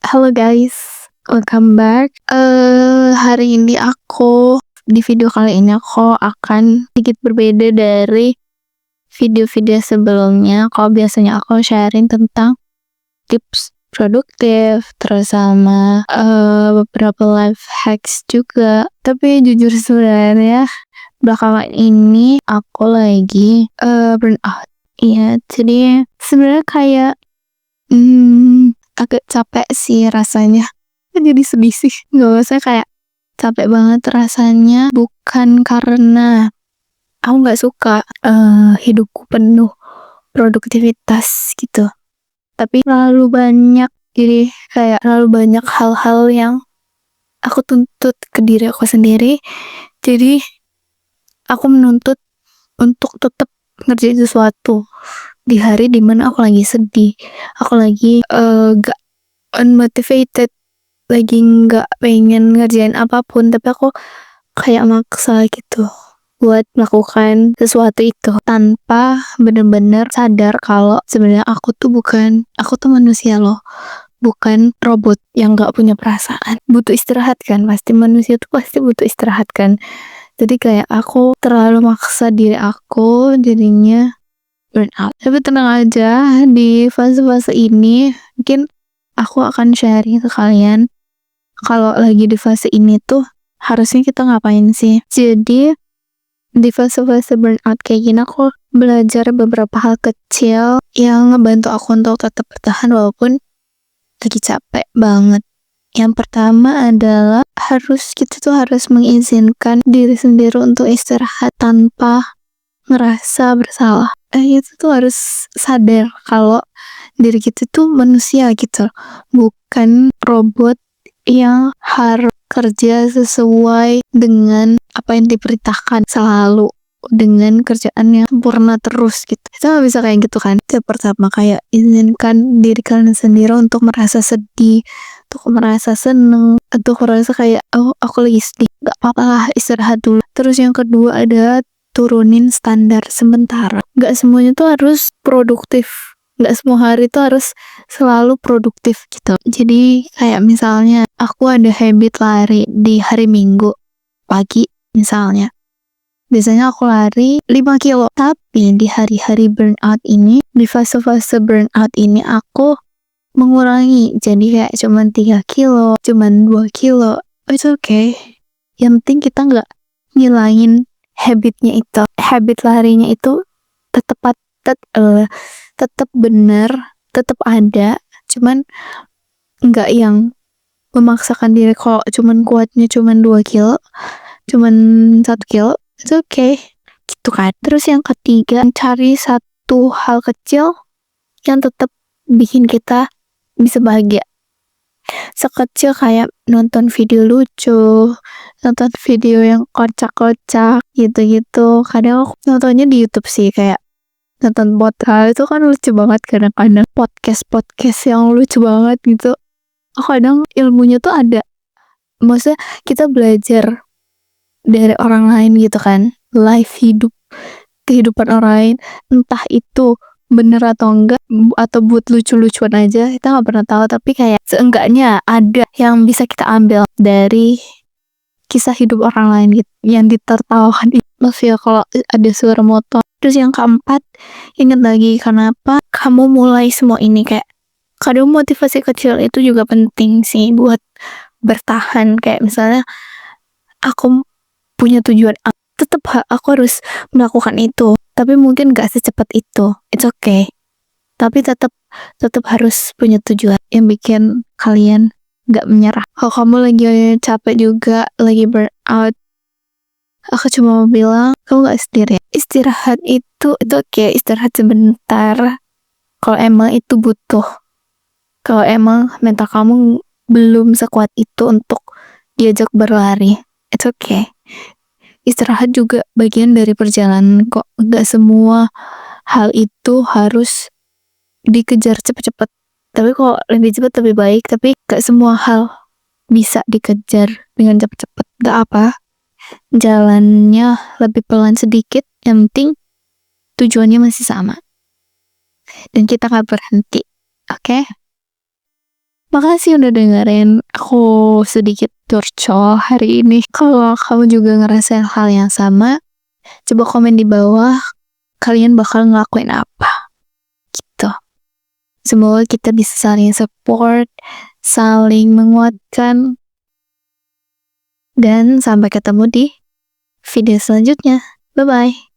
Halo guys, welcome back. Hari ini di video kali ini aku akan sedikit berbeda dari video-video sebelumnya. Kalau biasanya aku sharing tentang tips produktif, terus sama beberapa life hacks juga. Tapi jujur sebenarnya belakangan ini aku lagi burn out. Iya, jadi sebenarnya kayak agak capek sih rasanya. Jadi sedih sih. Nggak usah kayak capek banget rasanya bukan karena aku nggak suka hidupku penuh produktivitas gitu. Tapi terlalu banyak, jadi kayak terlalu banyak hal-hal yang aku tuntut ke diri aku sendiri. Jadi aku menuntut untuk tetap ngerjain sesuatu di hari dimana aku lagi sedih, aku lagi gak unmotivated, lagi nggak pengen ngerjain apapun, tapi aku kayak maksa gitu buat melakukan sesuatu itu tanpa bener-bener sadar kalau sebenarnya aku tuh manusia loh, bukan robot yang nggak punya perasaan. Butuh istirahat kan, pasti manusia tuh pasti butuh istirahat kan. Jadi kayak aku terlalu maksa diri aku, jadinya burn out. Tapi tenang aja, di fase-fase ini mungkin aku akan sharing ke kalian kalau lagi di fase ini tuh harusnya kita ngapain sih. Jadi di fase-fase burnout kayak gini aku belajar beberapa hal kecil yang ngebantu aku untuk tetap bertahan walaupun lagi capek banget. Yang pertama adalah kita tuh harus mengizinkan diri sendiri untuk istirahat tanpa ngerasa bersalah. Itu tuh harus sadar kalau diri kita tuh manusia gitu, bukan robot yang harus kerja sesuai dengan apa yang diperintahkan selalu dengan kerjaan yang sempurna terus gitu. Kita gak bisa kayak gitu kan. Yang pertama kayak izinkan diri kalian sendiri untuk merasa sedih, untuk merasa seneng, untuk merasa kayak aku lagi sedih, gak apa-apa lah, istirahat dulu. Terus yang kedua adalah turunin standar sementara. Gak semuanya tuh harus produktif, gak semua hari tuh harus selalu produktif gitu. Jadi kayak misalnya aku ada habit lari di hari Minggu pagi misalnya. Biasanya aku lari 5 kilo. Tapi di hari-hari burnout ini, di fase-fase burnout ini aku mengurangi. Jadi kayak cuman 3 kilo, cuman 2 kilo. It's okay. Yang penting kita gak ngilangin habitnya itu. Habit larinya itu tetap bener, tetap ada, cuman nggak yang memaksakan diri kalau cuman kuatnya cuman 2 kilo, cuman 1 kilo, it's okay gitu kan. Terus yang ketiga, cari satu hal kecil yang tetap bikin kita bisa bahagia. Sekecil kayak nonton video lucu, nonton video yang kocak-kocak gitu-gitu. Kadang aku nontonnya di YouTube sih, kayak nonton podcast itu kan lucu banget, kadang-kadang podcast yang lucu banget gitu. Kadang ilmunya tuh ada, maksudnya kita belajar dari orang lain gitu kan, kehidupan orang lain, entah itu bener atau enggak, atau buat lucu-lucuan aja, kita nggak pernah tahu. Tapi kayak seenggaknya ada yang bisa kita ambil dari kisah hidup orang lain gitu, yang ditertawakan. Maaf ya kalau ada suara motor. Terus yang keempat, ingat lagi kenapa kamu mulai semua ini. Kayak kadang motivasi kecil itu juga penting sih buat bertahan. Kayak misalnya aku punya tujuan, tetap aku harus melakukan itu, tapi mungkin gak secepat itu. It's okay, tapi tetap harus punya tujuan yang bikin kalian gak menyerah. Kalau kamu lagi capek juga, lagi burn out, aku cuma mau bilang kamu gak sendiri. Istirahat itu okay, istirahat sebentar kalau emang itu butuh. Kalau emang mental kamu belum sekuat itu untuk diajak berlari, it's okay. Istirahat juga bagian dari perjalanan kok. Gak semua hal itu harus dikejar cepet-cepet. Tapi kalau lebih cepat lebih baik. Tapi gak semua hal bisa dikejar dengan cepet-cepet. Gak apa, jalannya lebih pelan sedikit, yang penting tujuannya masih sama dan kita gak berhenti. Oke? Makasih udah dengerin aku sedikit curcol hari ini. Kalau kamu juga ngerasain hal yang sama, coba komen di bawah kalian bakal ngelakuin apa gitu. Semoga kita bisa saling support, saling menguatkan, dan sampai ketemu di video selanjutnya. Bye-bye.